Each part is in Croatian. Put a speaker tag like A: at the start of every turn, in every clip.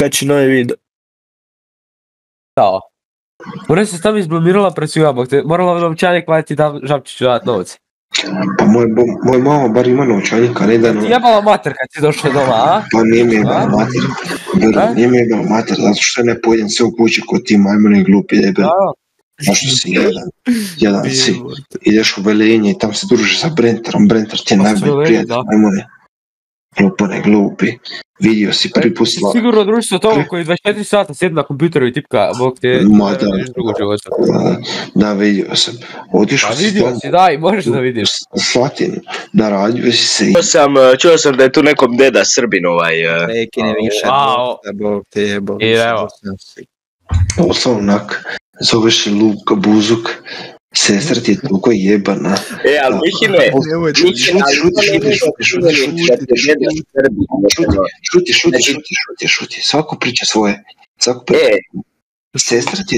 A: Kad će novi video?
B: Da. Ona se tam izblomirala pred svima, bok te morala novčanik platiti da Žabčiću dati novce.
C: Pa moj mama bar ima novčanika, ne da...
B: Ti jebala mater kad si došla doma, a?
C: Pa nije mi jebala mater. Nije mi jebala mater, zato što ne pojedem sve u kući kod ti majmune glupi debeli. Zašto si jedan si. Ideš u Velenje i tam se družiš sa Brenterom. Brenter ti je najbolji prijatelj majmune. Glupane, glupi. Vidio si prvi put slava.
B: Sigurno družiš se toga koji 24 sata sjedi na kompjuteru i tipka, bok te drugo života.
C: Da, vidio sam.
B: Pa vidio si, daj, možeš da vidiš.
C: Slatinu, da radio si se.
A: Čuo sam da je tu nekom deda Srbin
D: Neki ne više, bog te jebo.
B: I evo.
C: Onak, zoveš je Luka Buzuk. Sestra ti je toliko jebana.
A: Ali Mihine,
C: šuti, svako priča svoje. Sestra ti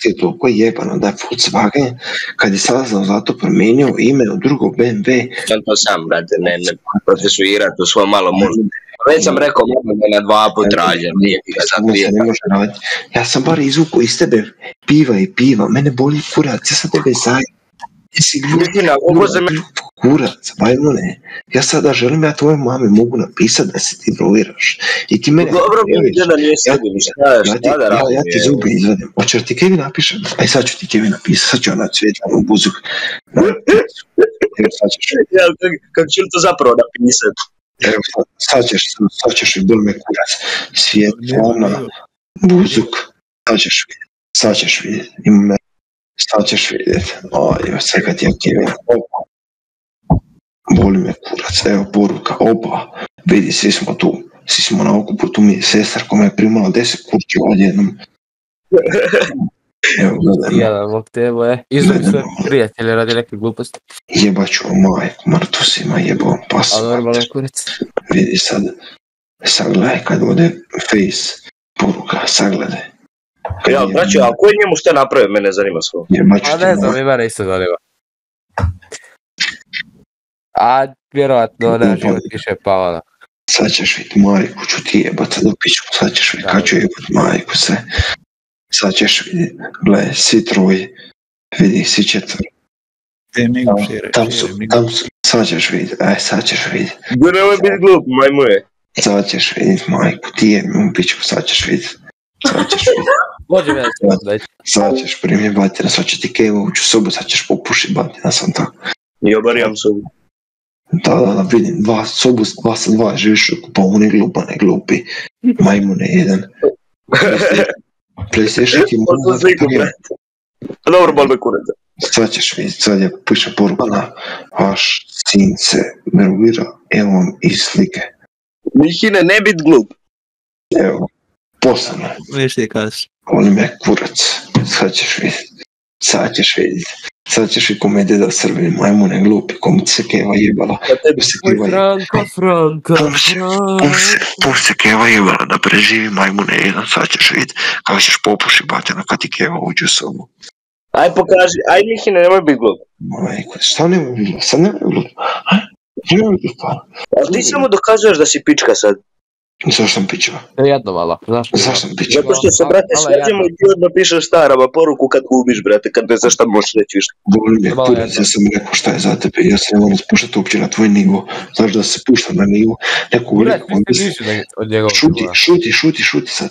C: je toliko jebana da je Volkswagen, kad je saznao zato promijenio ime u drugo BMW.
A: To sam, brate, ne procesuirati u svoj malo mužu. Već sam rekao, mogu me na 2 put rađen, nije ti ga sad prije.
C: Ja sam bar izvukao iz tebe piva, mene boli kurac, ja sam tebe zajedno. Jesi kurac, majmune. Ja sada želim, ja tvojoj mami mogu napisati da se ti drogiraš. I ti mene...
A: Dobro, da nije sedim, šta da radim?
C: Ja ti zubi izvadim. Hoće li ti Kevin napišem? Aj sad ću ti Kevin napisati, sad ću ona cvjetljanu buzuk.
A: Kako ću li to zapravo napisati?
C: Evo, sad ćeš i bol me kurac. Svjetlana, buzuk. Sad ćeš vidjeti. Sad ćeš vidjeti. Oj, sve kad je Kevin. Boli me kurac. Evo poruka. Opa. Vidi, svi smo tu. Svi smo na okupu. Tu mi je sestra koja me je primala 10 kurčeva odjednom. Evo, gledajmo.
B: Jedan mog tebo je. Izvoli sve prijatelje radi neke gluposti.
C: Jebaću majku, mrtvo si ima jebom pasu.
B: A normalno je kurac.
C: Vidi sad gledaj kad ode face poruka, sad gledaj.
A: Ja, braću, a ko je njemu šta napravio, mene zanima svo.
B: A ne znam, i mene isto zanima. A vjerovatno ne život više pao.
C: Sad ćeš vidjeti majku, ću ti jebat sad u pičku, sad ćeš vidjeti kad ću jebat majku sve. Sad ćeš vidjeti, gledaj, svi troji, vidi, svi četvr. Tam su, sad ćeš vidjeti, sad ćeš vidjeti.
A: Da nemoj biti glup, majmuje.
C: Sad ćeš vidjeti majku, ti jebim u pičku, sad ćeš vidjeti. Sad ćeš primjer batina, sad će ti Kevo ući u sobu, sad ćeš popušiti batina, sam tako.
A: I obarijam sobu.
C: Da, vidim, sobu 2 sa 2, živiš u kupavuni glupane, glupi, majmune jedan. PlayStation ti možda da
A: dobro, bol me kurete.
C: Sad ćeš vidjeti, sad je piše poruka na vaš sin se nervira, evo vam iz slike.
A: Mihine, ne bit glup.
C: Evo, poslano.
D: Viš ti kažeš.
C: Oni me kurac, sad ćeš vidjeti. Sad ćeš i kome deda Srbin, majmune glupi, komu ti se Keva jebala.
B: Franka.
C: Komu se Keva jebala da preživi majmune jedan, sad ćeš vidjeti kako ćeš popuši batina kad ti Keva uđe u sobu.
A: Aj pokaži, aj Mihine, nemoj biti glup.
C: Majko, šta nemoj biti glup, sad nemoj glup. Nemoj biti glup.
A: Ali ti samo dokazuješ da si pička sad.
C: Zašto sam pičava?
B: Jedno malo, zašto
C: sam pičava?
A: Zato što se, brate, svađamo i ti odmah pišeš starama poruku kad gubiš, brate, kad ne znaš šta možeš reći više.
C: Boli me kurac, ja sam rekao šta je za tebe, ja se ne moram spuštati uopće na tvoj nivo. Znaš da se puštam na nivo, neku veliku... Šuti sad.